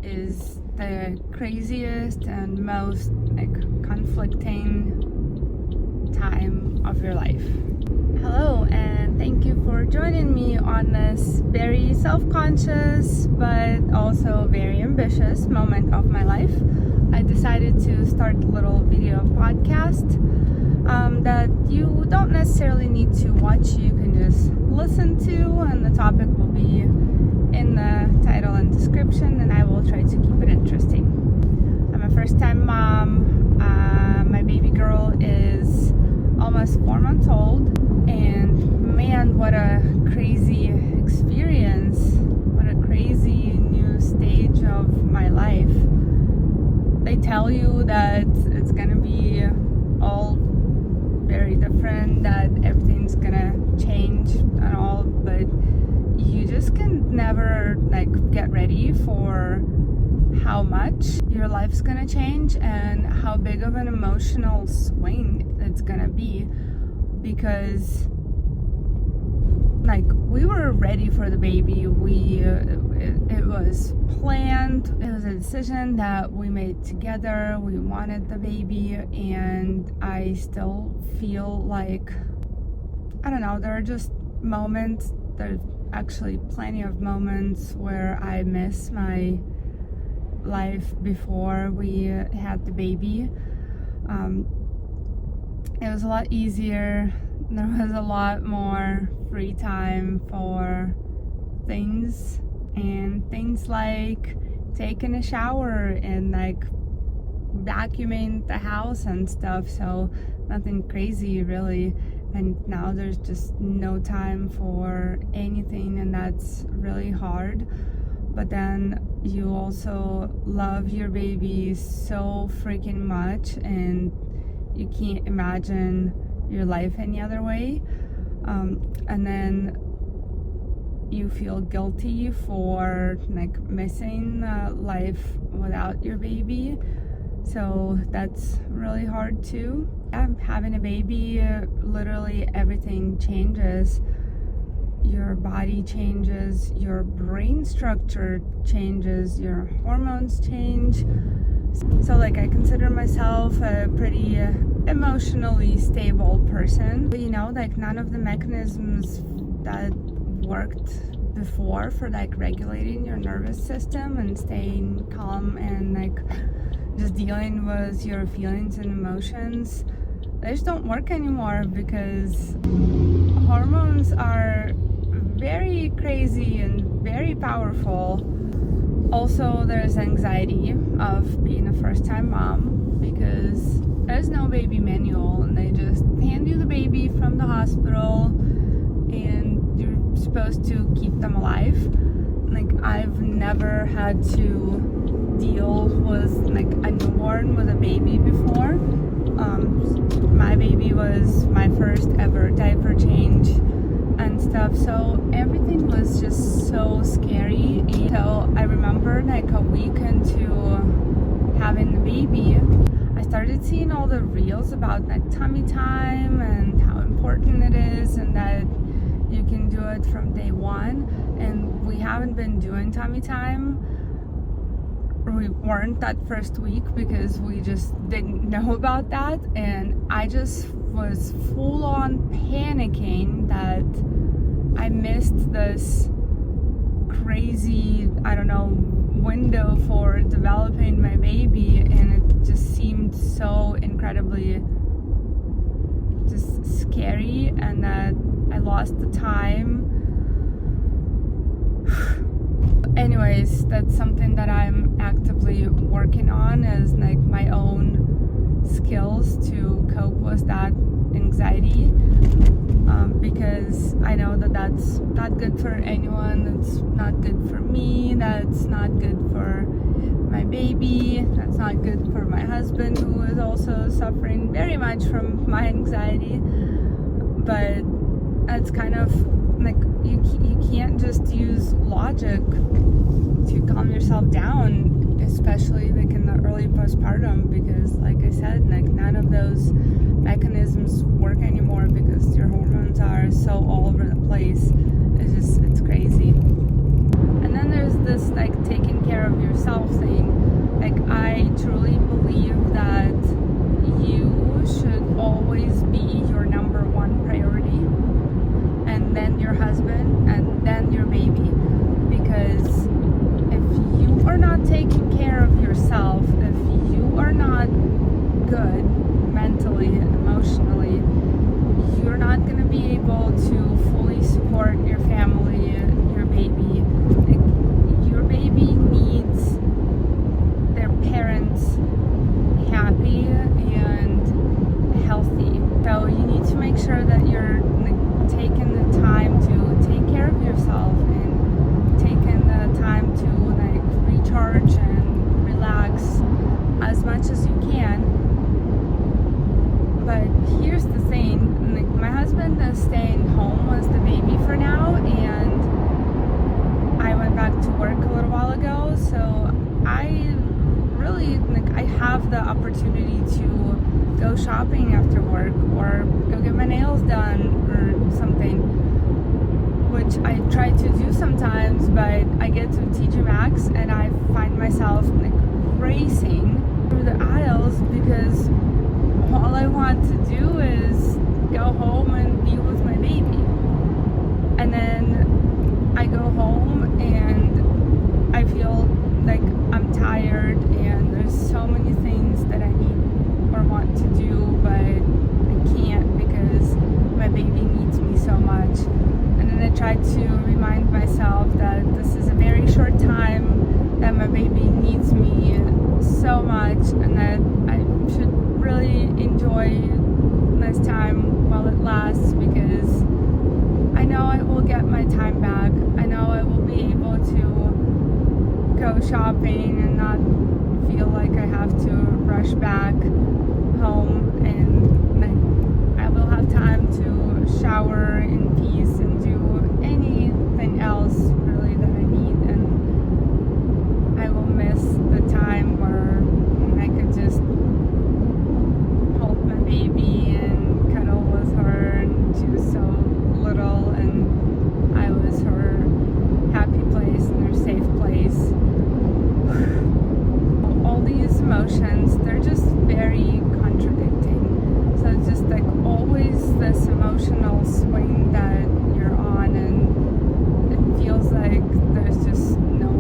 is the craziest and most conflicting time of your life. Hello, and thank you for joining me on this very self-conscious but also very ambitious moment of my life. I decided to start a little video podcast that you don't necessarily need to watch. You can just listen to, and the topic will be in the title and description, and I will try to keep it interesting. I'm a first-time mom. My baby girl is almost 4 months old, and man, what a crazy experience, what a crazy new stage of my life. They tell you that it's gonna be all very different, that everything's gonna change and all, but you just can never get ready for how much your life's gonna change and how big of an emotional swing it's gonna be, because we were ready for the baby. It was planned. It was a decision that we made together. We wanted the baby, and I still feel like, I don't know, there are just moments, there's actually plenty of moments where I miss my life before we had the baby. It was a lot easier. There was a lot more free time for things like taking a shower and vacuuming the house and stuff, so nothing crazy really. And now there's just no time for anything, and that's really hard. But then you also love your baby so freaking much, and you can't imagine your life any other way. And then you feel guilty for missing life without your baby, so that's really hard too. Having a baby, literally everything changes. Your body changes, your brain structure changes, your hormones change. So I consider myself a pretty emotionally stable person. But none of the mechanisms that worked before for regulating your nervous system and staying calm and just dealing with your feelings and emotions, they just don't work anymore, because hormones are very crazy and very powerful. Also, there's anxiety of being a first-time mom, because there's no baby manual, and they just hand you the baby from the hospital, and you're supposed to keep them alive. I've never had to deal with a newborn with a baby before. My baby was my first ever diaper change and stuff, so everything was just so scary. And so I remember a week into having the baby, I started seeing all the reels about tummy time and how important it is, and that you can do it from day one. And we haven't been doing tummy time. We weren't that first week because we just didn't know about that, and I just was full on panicking that I missed this crazy, window for developing my baby, and it just seemed so incredibly just scary, and that I lost the time. Anyways, that's something that I'm actively working on, is my own skills to cope with that anxiety, because I know that that's not good for anyone. That's not good for me. That's not good for my baby. That's not good for my husband, who is also suffering very much from my anxiety. But it's kind of you can't just use logic to calm yourself down, especially in the early postpartum, because like I said, none of those mechanisms work anymore, because your hormones are so all over the place. It's crazy. And then there's this taking care of yourself good mentally, emotionally, you're not going to be able to fully support your family, your baby. Like, your baby needs their parents happy and healthy. So you need to make sure that you're like, taking the time to take care of yourself and taking the time to like recharge and relax as much as you can. But here's the thing, like, my husband is staying home with the baby for now, and I went back to work a little while ago, so I really, like, I have the opportunity to go shopping after work or go get my nails done or something, which I try to do sometimes, but I get to TJ Maxx and I find myself like racing through the aisles because all I want to do is go home and be with my baby. And then I go home and I feel like I'm tired and there's so many things that I need or want to do, but I can't because my baby needs me so much. And then I try to remind myself that this is a very short time, that my baby needs me so much, and that I should really enjoy this time while it lasts, because I know I will get my time back. I know I will be able to go shopping and not feel like I have to rush back home, and like, I will have time to shower in peace and do anything else really that I need, and I will miss the time where I could just hold my baby and cuddle with her, and she was so little and I was her happy place and her safe place. All these emotions, they're just very contradicting. So it's just like always this emotional swing that you're on, and it feels like there's just no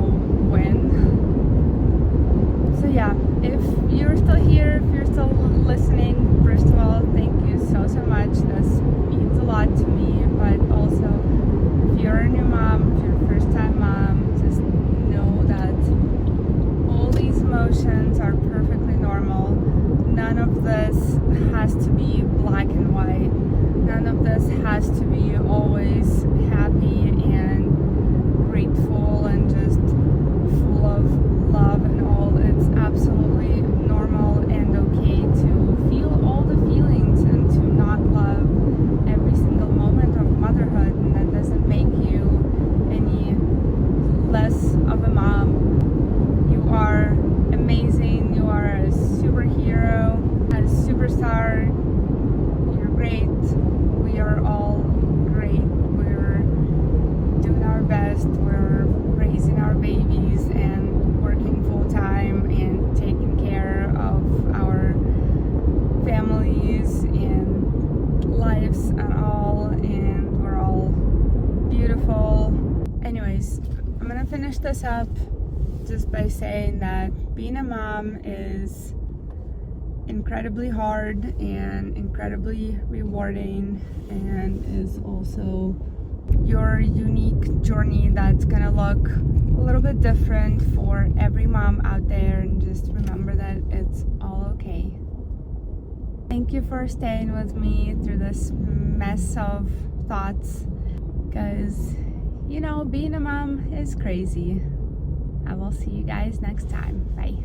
win. So yeah, if you're still here, if you're still listening, first of all, thank you so much. This means a lot to me. But also, if you're a new mom, if you're a first time mom, just know that all these emotions are perfectly normal. None of this has to be black and white. None of this has to be always happy and grateful and just full of love and all. It's absolutely normal and okay to feel all the feelings and to not love every single moment of motherhood, and that doesn't make you any less of a mom. You are amazing. You are a superhero, a superstar. You're great. We are all great. We're doing our best. We're raising our babies and working full time and taking care of our families and lives and all, and we're all beautiful. Anyways, I'm gonna finish this up just by saying that being a mom is incredibly hard and incredibly rewarding, and is also your unique journey that's gonna look a little bit different for every mom out there, and just remember that it's all okay. Thank you for staying with me through this mess of thoughts, because you know, being a mom is crazy. I will see you guys next time. Bye.